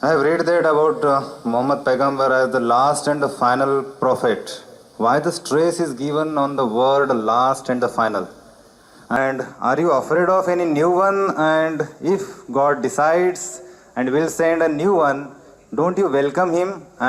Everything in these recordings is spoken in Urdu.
I have read that about Muhammad Paigambar as the last and the final prophet. Why the stress is given on the word last and the final? And are you afraid of any new one? And if God decides and will send a new one, don't you welcome him?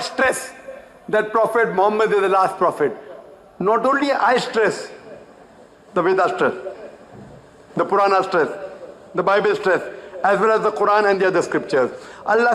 Stress that Prophet Muhammad is the last prophet. Not only I stress, the Vedas stress, the Purana stress, the Bible stress, as well as the Quran and the other scriptures. Allah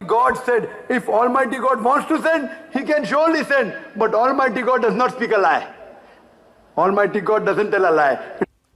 God said, if Almighty God wants to send, He can surely send. But Almighty God does not speak a lie. Almighty God doesn't tell a lie.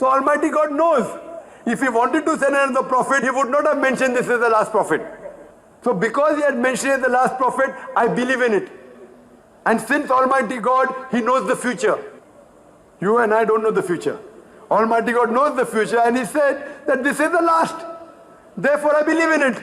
So Almighty God knows. If He wanted to send another prophet, He would not have mentioned this as the last prophet. So because He had mentioned it as the last prophet, I believe in it. And since Almighty God, He knows the future. You and I don't know the future. Almighty God knows the future and He said that this is the last. Therefore I believe in it.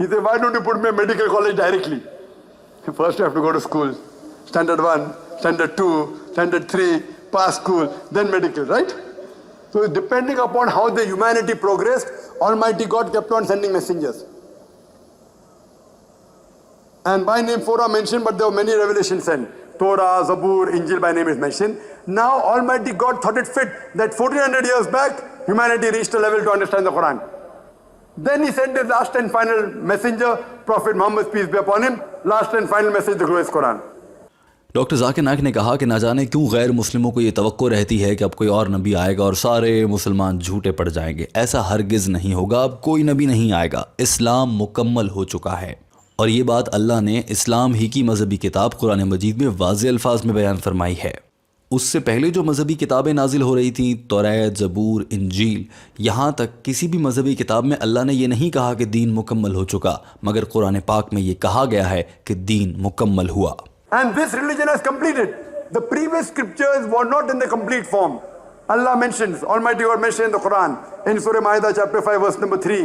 He said, why don't you put me in medical college directly? First you have to go to school. Standard 1, Standard 2, Standard 3, pass school, then medical, right? So depending upon how the humanity progressed, Almighty God kept on sending messengers. And by name 4 are mentioned, but there were many revelations sent. Torah, Zabur, Injil by name is mentioned. Now Almighty God thought it fit that 1400 years back, humanity reached a level to understand the Quran. Then he sent his last and final messenger, Prophet Muhammad, peace be upon him, last and final message, the glorious Quran. Doctor Zakir Naik نے کہا کہ نہ جانے کیوں غیر مسلموں کو یہ توقع رہتی ہے کہ اب کوئی اور نبی آئے گا اور سارے مسلمان جھوٹے پڑ جائیں گے. ایسا ہرگز نہیں ہوگا. اب کوئی نبی نہیں آئے گا. اسلام مکمل ہو چکا ہے. اور یہ بات اللہ نے اسلام ہی کی مذہبی کتاب قرآن مجید میں واضح الفاظ میں بیان فرمائی ہے. اس سے پہلے جو مذہبی کتابیں نازل ہو رہی تھیں، توریت، زبور، انجیل، یہاں تک کسی بھی مذہبی کتاب میں اللہ نے یہ نہیں کہا کہ دین مکمل ہو چکا، مگر قرآن پاک میں یہ کہا گیا ہے کہ دین مکمل ہوا. And this religion has completed. The previous scriptures were not in the complete form. Allah mentions, Almighty God mentioned in the Quran, in Surah Ma'idah chapter 5 verse number 3,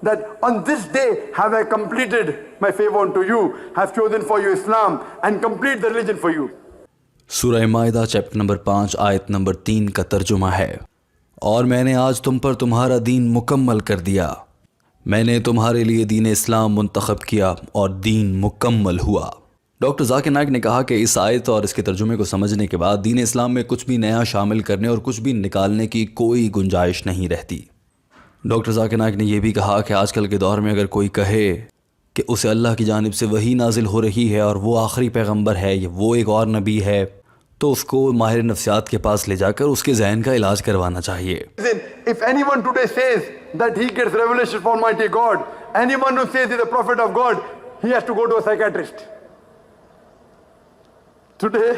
that on this day have I completed my favor unto you, have chosen for you Islam and complete the religion for you. سورہ مائدہ چیپٹر نمبر 5 آیت نمبر 3 کا ترجمہ ہے، اور میں نے آج تم پر تمہارا دین مکمل کر دیا. میں نے تمہارے لیے دین اسلام منتخب کیا اور دین مکمل ہوا. ڈاکٹر ذاکر نائک نے کہا کہ اس آیت اور اس کے ترجمے کو سمجھنے کے بعد دین اسلام میں کچھ بھی نیا شامل کرنے اور کچھ بھی نکالنے کی کوئی گنجائش نہیں رہتی. ڈاکٹر ذاکر نائک نے یہ بھی کہا کہ آج کل کے دور میں اگر کوئی کہے کہ اسے اللہ کی جانب سے وحی نازل ہو رہی ہے اور وہ آخری پیغمبر ہے یا وہ ایک اور نبی ہے، تو اس کو ماہر نفسیات کے پاس لے جا کر اس کے ذہن کا علاج کروانا چاہیے. If anyone today says that he gets revelation from Almighty God, anyone who says he's a prophet of God, he has to go to a psychiatrist. Today,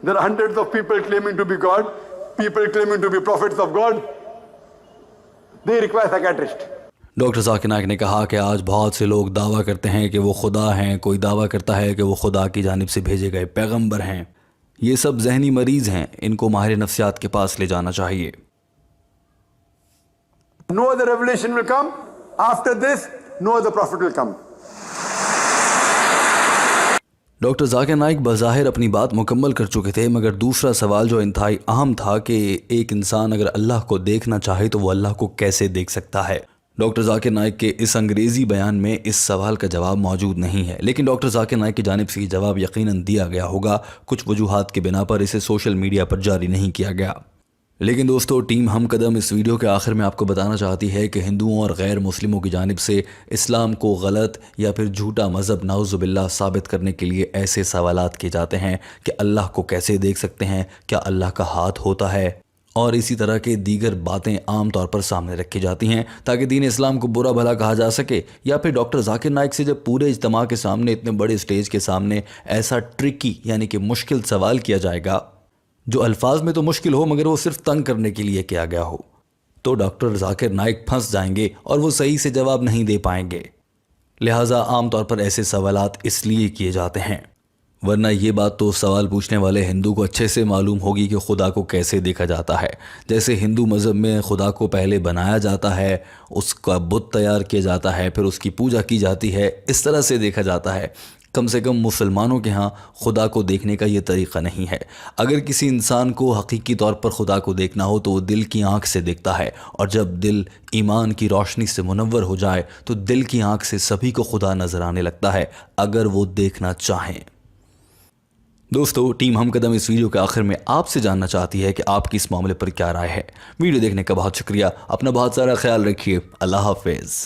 there are hundreds of people claiming to be God, people claiming to be prophets of God. They require psychiatrist. Doctor Zakir Naik نے کہا کہ آج بہت سے لوگ دعویٰ کرتے ہیں کہ وہ خدا ہیں، کوئی دعویٰ کرتا ہے کہ وہ خدا کی جانب سے بھیجے گئے پیغمبر ہیں. یہ سب ذہنی مریض ہیں، ان کو ماہر نفسیات کے پاس لے جانا چاہیے. No other revelation will come. After this, no other prophet will come. Doctor Zakir Naik بظاہر اپنی بات مکمل کر چکے تھے، مگر دوسرا سوال جو انتہائی اہم تھا کہ ایک انسان اگر اللہ کو دیکھنا چاہے تو وہ اللہ کو کیسے دیکھ سکتا ہے. ڈاکٹر ذاکر نائک کے اس انگریزی بیان میں اس سوال کا جواب موجود نہیں ہے، لیکن ڈاکٹر ذاکر نائک کی جانب سے یہ جواب یقیناً دیا گیا ہوگا. کچھ وجوہات کے بنا پر اسے سوشل میڈیا پر جاری نہیں کیا گیا. لیکن دوستو، ٹیم ہم قدم اس ویڈیو کے آخر میں آپ کو بتانا چاہتی ہے کہ ہندوؤں اور غیر مسلموں کی جانب سے اسلام کو غلط یا پھر جھوٹا مذہب نعوذ باللہ ثابت کرنے کے لیے ایسے سوالات کیے جاتے ہیں کہ اللہ کو کیسے دیکھ سکتے ہیں، کیا اللہ کا ہاتھ ہوتا ہے، اور اسی طرح کے دیگر باتیں عام طور پر سامنے رکھی جاتی ہیں تاکہ دین اسلام کو برا بھلا کہا جا سکے. یا پھر ڈاکٹر ذاکر نائک سے جب پورے اجتماع کے سامنے، اتنے بڑے اسٹیج کے سامنے ایسا ٹرکی یعنی کہ مشکل سوال کیا جائے گا جو الفاظ میں تو مشکل ہو مگر وہ صرف تنگ کرنے کے لیے کیا گیا ہو، تو ڈاکٹر ذاکر نائک پھنس جائیں گے اور وہ صحیح سے جواب نہیں دے پائیں گے. لہٰذا عام طور پر ایسے سوالات اس لیے کیے جاتے ہیں، ورنہ یہ بات تو سوال پوچھنے والے ہندو کو اچھے سے معلوم ہوگی کہ خدا کو کیسے دیکھا جاتا ہے. جیسے ہندو مذہب میں خدا کو پہلے بنایا جاتا ہے، اس کا بت تیار کیا جاتا ہے، پھر اس کی پوجا کی جاتی ہے، اس طرح سے دیکھا جاتا ہے. کم سے کم مسلمانوں کے ہاں خدا کو دیکھنے کا یہ طریقہ نہیں ہے. اگر کسی انسان کو حقیقی طور پر خدا کو دیکھنا ہو تو وہ دل کی آنکھ سے دیکھتا ہے، اور جب دل ایمان کی روشنی سے منور ہو جائے تو دل کی آنکھ سے سبھی کو خدا نظر آنے لگتا ہے اگر وہ دیکھنا چاہیں. دوستو، ٹیم ہم قدم اس ویڈیو کے آخر میں آپ سے جاننا چاہتی ہے کہ آپ کی اس معاملے پر کیا رائے ہے. ویڈیو دیکھنے کا بہت شکریہ. اپنا بہت سارا خیال رکھیے. اللہ حافظ.